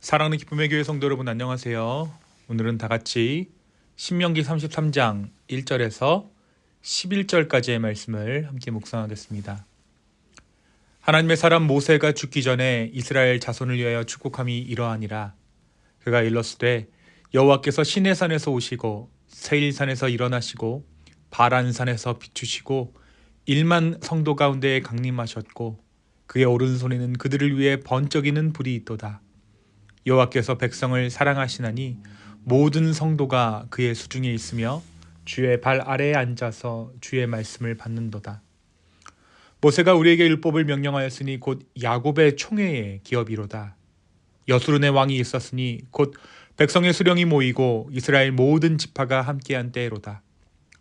사랑하는 기쁨의 교회 성도 여러분 안녕하세요. 오늘은 다 같이 신명기 33장 1절에서 11절까지의 말씀을 함께 묵상하겠습니다. 하나님의 사람 모세가 죽기 전에 이스라엘 자손을 위하여 축복함이 이러하니라. 그가 일렀으되 여호와께서 시내산에서 오시고 세일산에서 일어나시고 바란산에서 비추시고 1만 성도 가운데에 강림하셨고 그의 오른손에는 그들을 위해 번쩍이는 불이 있도다. 여호와께서 백성을 사랑하시나니 모든 성도가 그의 수중에 있으며 주의 발 아래에 앉아서 주의 말씀을 받는도다. 모세가 우리에게 율법을 명령하였으니 곧 야곱의 총회의 기업이로다. 여수론의 왕이 있었으니 곧 백성의 수령이 모이고 이스라엘 모든 지파가 함께한 때로다.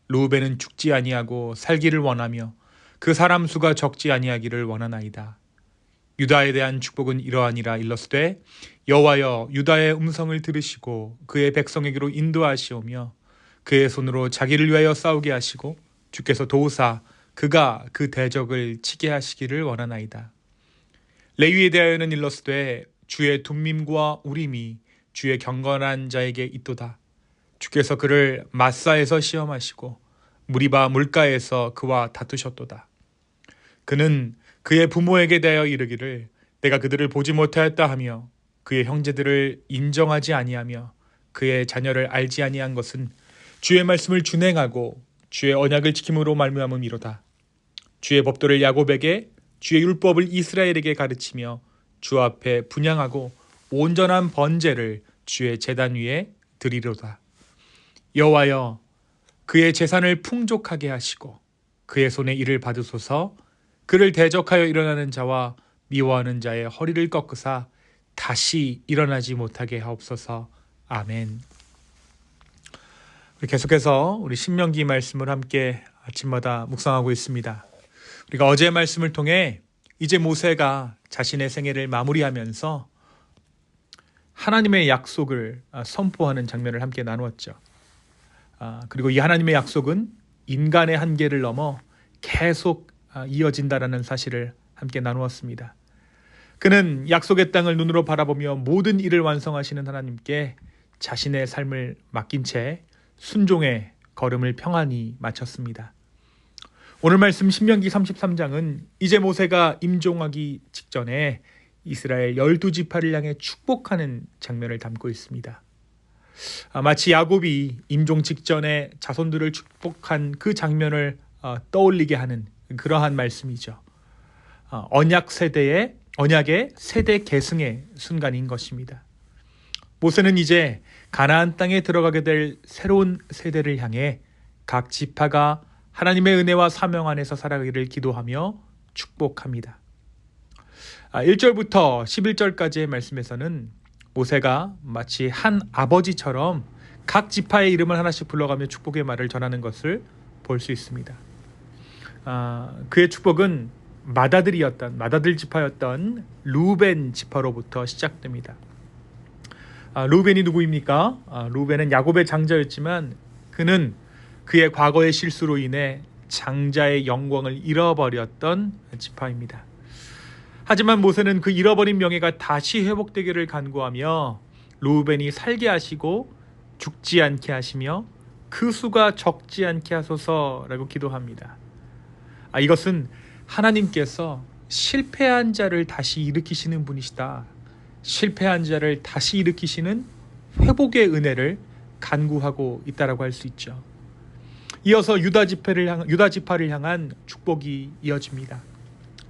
르우벤은 죽지 아니하고 살기를 원하며 그 사람 수가 적지 아니하기를 원하나이다. 유다에 대한 축복은 이러하니라. 일렀으되 여호와여 유다의 음성을 들으시고 그의 백성에게로 인도하시오며 그의 손으로 자기를 위하여 싸우게 하시고 주께서 도우사 그가 그 대적을 치게 하시기를 원하나이다. 레위에 대하여는 일렀으되 주의 둠밈과 우림이 주의 경건한 자에게 있도다. 주께서 그를 마사에서 시험하시고 무리바 물가에서 그와 다투셨도다. 그는 그의 부모에게 대하여 이르기를 내가 그들을 보지 못하였다 하며 그의 형제들을 인정하지 아니하며 그의 자녀를 알지 아니한 것은 주의 말씀을 준행하고 주의 언약을 지킴으로 말미암음이로다. 주의 법도를 야곱에게 주의 율법을 이스라엘에게 가르치며 주 앞에 분향하고 온전한 번제를 주의 제단 위에 드리로다. 여호와여 그의 재산을 풍족하게 하시고 그의 손에 일을 받으소서. 그를 대적하여 일어나는 자와 미워하는 자의 허리를 꺾으사 다시 일어나지 못하게 하옵소서. 아멘. 계속해서 우리 신명기 말씀을 함께 아침마다 묵상하고 있습니다. 우리가 어제의 말씀을 통해 이제 모세가 자신의 생애를 마무리하면서 하나님의 약속을 선포하는 장면을 함께 나누었죠. 그리고 이 하나님의 약속은 인간의 한계를 넘어 계속 이어진다라는 사실을 함께 나누었습니다. 그는 약속의 땅을 눈으로 바라보며 모든 일을 완성하시는 하나님께 자신의 삶을 맡긴 채 순종의 걸음을 평안히 마쳤습니다. 오늘 말씀 신명기 33장은 이제 모세가 임종하기 직전에 이스라엘 12지파를 향해 축복하는 장면을 담고 있습니다. 마치 야곱이 임종 직전에 자손들을 축복한 그 장면을 떠올리게 하는 그러한 말씀이죠. 언약의 세대 계승의 순간인 것입니다. 모세는 이제 가나안 땅에 들어가게 될 새로운 세대를 향해 각 지파가 하나님의 은혜와 사명 안에서 살아가기를 기도하며 축복합니다. 1절부터 11절까지의 말씀에서는 모세가 마치 한 아버지처럼 각 지파의 이름을 하나씩 불러가며 축복의 말을 전하는 것을 볼 수 있습니다. 그의 축복은 맏아들 지파였던 르우벤 지파로부터 시작됩니다. 르우벤이 누구입니까? 르우벤은 야곱의 장자였지만 그는 그의 과거의 실수로 인해 장자의 영광을 잃어버렸던 지파입니다. 하지만 모세는 그 잃어버린 명예가 다시 회복되기를 간구하며 르우벤이 살게 하시고 죽지 않게 하시며 그 수가 적지 않게 하소서라고 기도합니다. 이것은 하나님께서 실패한 자를 다시 일으키시는 분이시다. 실패한 자를 다시 일으키시는 회복의 은혜를 간구하고 있다라고 할 수 있죠. 이어서 유다 지파를 향한 축복이 이어집니다.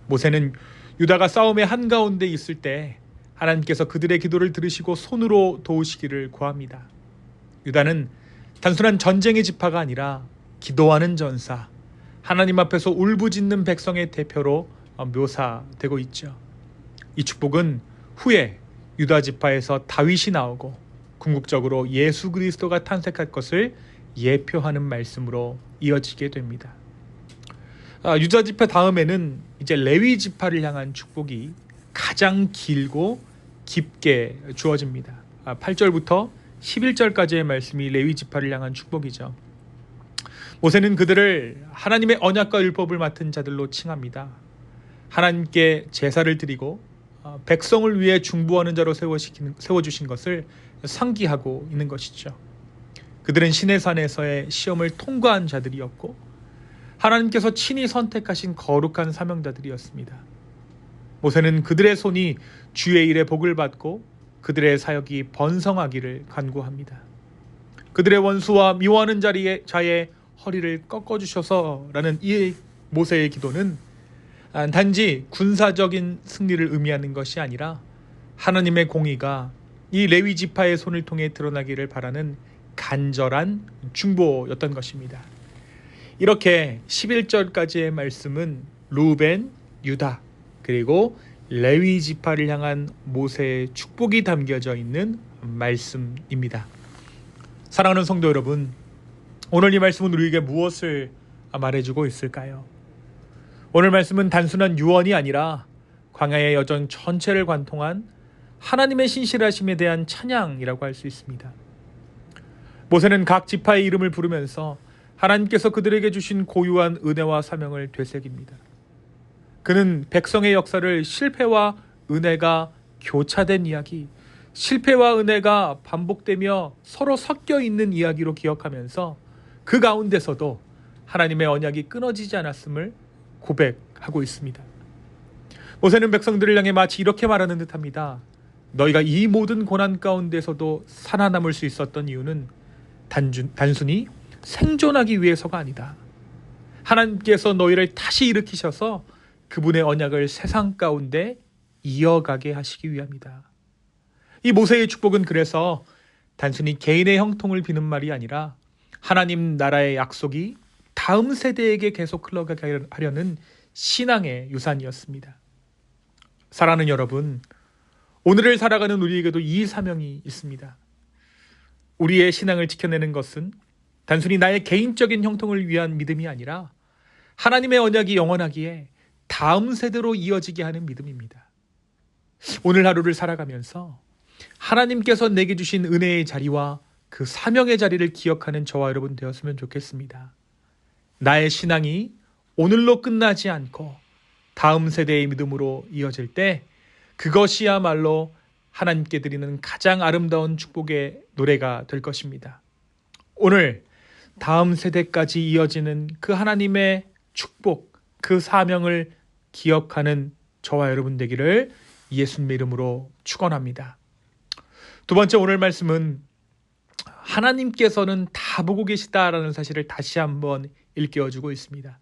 모세는 유다가 싸움의 한가운데 있을 때 하나님께서 그들의 기도를 들으시고 손으로 도우시기를 구합니다. 유다는 단순한 전쟁의 지파가 아니라 기도하는 전사, 하나님 앞에서 울부짖는 백성의 대표로 묘사되고 있죠. 이 축복은 후에 유다 지파에서 다윗이 나오고 궁극적으로 예수 그리스도가 탄생할 것을 예표하는 말씀으로 이어지게 됩니다. 유다 지파 다음에는 이제 레위 지파를 향한 축복이 가장 길고 깊게 주어집니다. 8절부터 11절까지의 말씀이 레위 지파를 향한 축복이죠. 모세는 그들을 하나님의 언약과 율법을 맡은 자들로 칭합니다. 하나님께 제사를 드리고 백성을 위해 중보하는 자로 세워주신 것을 상기하고 있는 것이죠. 그들은 시내산에서의 시험을 통과한 자들이었고 하나님께서 친히 선택하신 거룩한 사명자들이었습니다. 모세는 그들의 손이 주의 일에 복을 받고 그들의 사역이 번성하기를 간구합니다. 그들의 원수와 미워하는 자의 허리를 꺾어주셔서라는 이 모세의 기도는 단지 군사적인 승리를 의미하는 것이 아니라 하나님의 공의가 이 레위 지파의 손을 통해 드러나기를 바라는 간절한 중보였던 것입니다. 이렇게 11절까지의 말씀은 루벤, 유다 그리고 레위 지파를 향한 모세의 축복이 담겨져 있는 말씀입니다. 사랑하는 성도 여러분, 오늘 이 말씀은 우리에게 무엇을 말해주고 있을까요? 오늘 말씀은 단순한 유언이 아니라 광야의 여정 전체를 관통한 하나님의 신실하심에 대한 찬양이라고 할 수 있습니다. 모세는 각 지파의 이름을 부르면서 하나님께서 그들에게 주신 고유한 은혜와 사명을 되새깁니다. 그는 백성의 역사를 실패와 은혜가 교차된 이야기, 실패와 은혜가 반복되며 서로 섞여 있는 이야기로 기억하면서 그 가운데서도 하나님의 언약이 끊어지지 않았음을 고백하고 있습니다. 모세는 백성들을 향해 마치 이렇게 말하는 듯합니다. 너희가 이 모든 고난 가운데서도 살아남을 수 있었던 이유는 단순히 생존하기 위해서가 아니다. 하나님께서 너희를 다시 일으키셔서 그분의 언약을 세상 가운데 이어가게 하시기 위함이다. 이 모세의 축복은 그래서 단순히 개인의 형통을 비는 말이 아니라 하나님 나라의 약속이 다음 세대에게 계속 흘러가게 하려는 신앙의 유산이었습니다. 사랑하는 여러분, 오늘을 살아가는 우리에게도 이 사명이 있습니다. 우리의 신앙을 지켜내는 것은 단순히 나의 개인적인 형통을 위한 믿음이 아니라 하나님의 언약이 영원하기에 다음 세대로 이어지게 하는 믿음입니다. 오늘 하루를 살아가면서 하나님께서 내게 주신 은혜의 자리와 그 사명의 자리를 기억하는 저와 여러분 되었으면 좋겠습니다. 나의 신앙이 오늘로 끝나지 않고 다음 세대의 믿음으로 이어질 때 그것이야말로 하나님께 드리는 가장 아름다운 축복의 노래가 될 것입니다. 오늘 다음 세대까지 이어지는 그 하나님의 축복, 그 사명을 기억하는 저와 여러분 되기를 예수님의 이름으로 축원합니다. 두 번째 오늘 말씀은 하나님께서는 다 보고 계시다라는 사실을 다시 한번 일깨워주고 있습니다.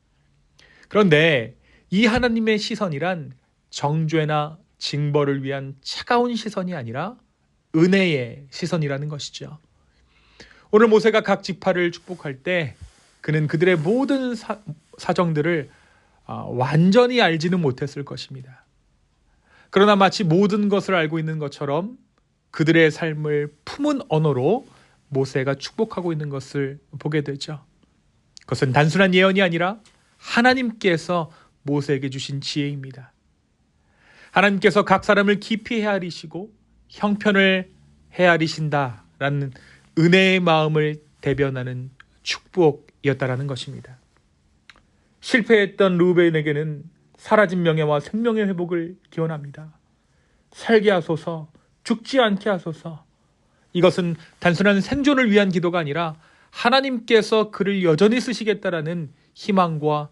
그런데 이 하나님의 시선이란 정죄나 징벌을 위한 차가운 시선이 아니라 은혜의 시선이라는 것이죠. 오늘 모세가 각 지파를 축복할 때 그는 그들의 모든 사정들을 완전히 알지는 못했을 것입니다. 그러나 마치 모든 것을 알고 있는 것처럼 그들의 삶을 품은 언어로 모세가 축복하고 있는 것을 보게 되죠. 그것은 단순한 예언이 아니라 하나님께서 모세에게 주신 지혜입니다. 하나님께서 각 사람을 깊이 헤아리시고 형편을 헤아리신다라는 은혜의 마음을 대변하는 축복이었다라는 것입니다. 실패했던 루벤에게는 사라진 명예와 생명의 회복을 기원합니다. 살게 하소서, 죽지 않게 하소서. 이것은 단순한 생존을 위한 기도가 아니라 하나님께서 그를 여전히 쓰시겠다라는 희망과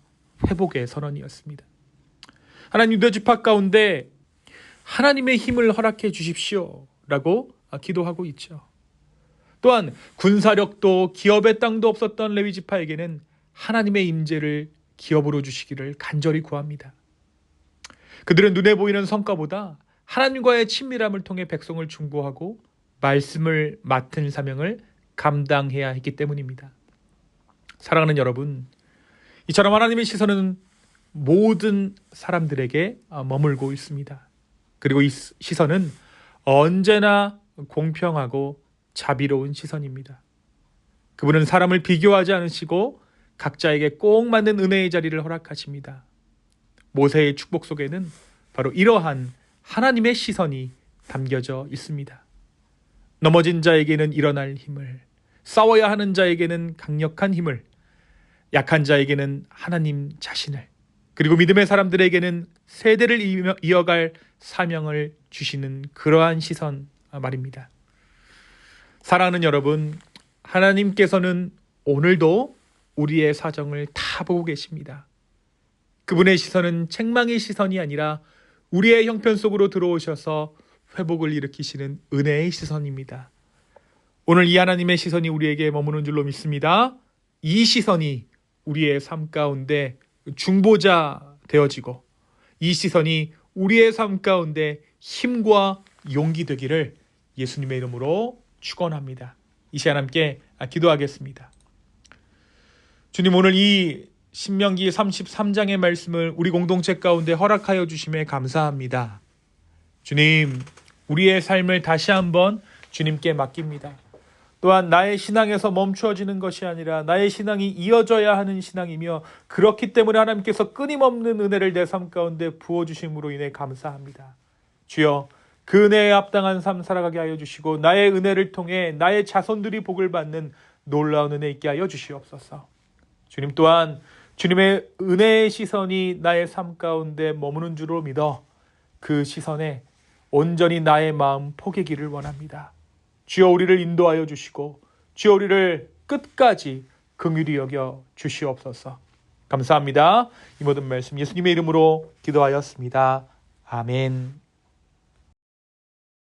회복의 선언이었습니다. 하나님, 유다 지파 가운데 하나님의 힘을 허락해 주십시오 라고 기도하고 있죠. 또한 군사력도 기업의 땅도 없었던 레위 지파에게는 하나님의 임재를 기업으로 주시기를 간절히 구합니다. 그들은 눈에 보이는 성과보다 하나님과의 친밀함을 통해 백성을 중보하고 말씀을 맡은 사명을 감당해야 했기 때문입니다. 사랑하는 여러분, 이처럼 하나님의 시선은 모든 사람들에게 머물고 있습니다. 그리고 이 시선은 언제나 공평하고 자비로운 시선입니다. 그분은 사람을 비교하지 않으시고 각자에게 꼭 맞는 은혜의 자리를 허락하십니다. 모세의 축복 속에는 바로 이러한 하나님의 시선이 담겨져 있습니다. 넘어진 자에게는 일어날 힘을, 싸워야 하는 자에게는 강력한 힘을, 약한 자에게는 하나님 자신을, 그리고 믿음의 사람들에게는 세대를 이어갈 사명을 주시는 그러한 시선 말입니다. 사랑하는 여러분, 하나님께서는 오늘도 우리의 사정을 다 보고 계십니다. 그분의 시선은 책망의 시선이 아니라 우리의 형편 속으로 들어오셔서 회복을 일으키시는 은혜의 시선입니다. 오늘 이 하나님의 시선이 우리에게 머무는 줄로 믿습니다. 이 시선이 우리의 삶 가운데 중보자 되어지고 이 시선이 우리의 삶 가운데 힘과 용기 되기를 예수님의 이름으로 축원합니다. 이 시간 함께 기도하겠습니다. 주님, 오늘 이 신명기 33장의 말씀을 우리 공동체 가운데 허락하여 주심에 감사합니다. 주님, 우리의 삶을 다시 한번 주님께 맡깁니다. 또한 나의 신앙에서 멈추어지는 것이 아니라 나의 신앙이 이어져야 하는 신앙이며 그렇기 때문에 하나님께서 끊임없는 은혜를 내 삶 가운데 부어주심으로 인해 감사합니다. 주여, 그 은혜에 합당한 삶 살아가게 하여 주시고 나의 은혜를 통해 나의 자손들이 복을 받는 놀라운 은혜 있게 하여 주시옵소서. 주님 또한 주님의 은혜의 시선이 나의 삶 가운데 머무는 줄로 믿어 그 시선에 온전히 나의 마음 포개기를 원합니다. 주여, 우리를 인도하여 주시고 주여, 우리를 끝까지 긍휼히 여겨 주시옵소서. 감사합니다. 이 모든 말씀 예수님의 이름으로 기도하였습니다. 아멘.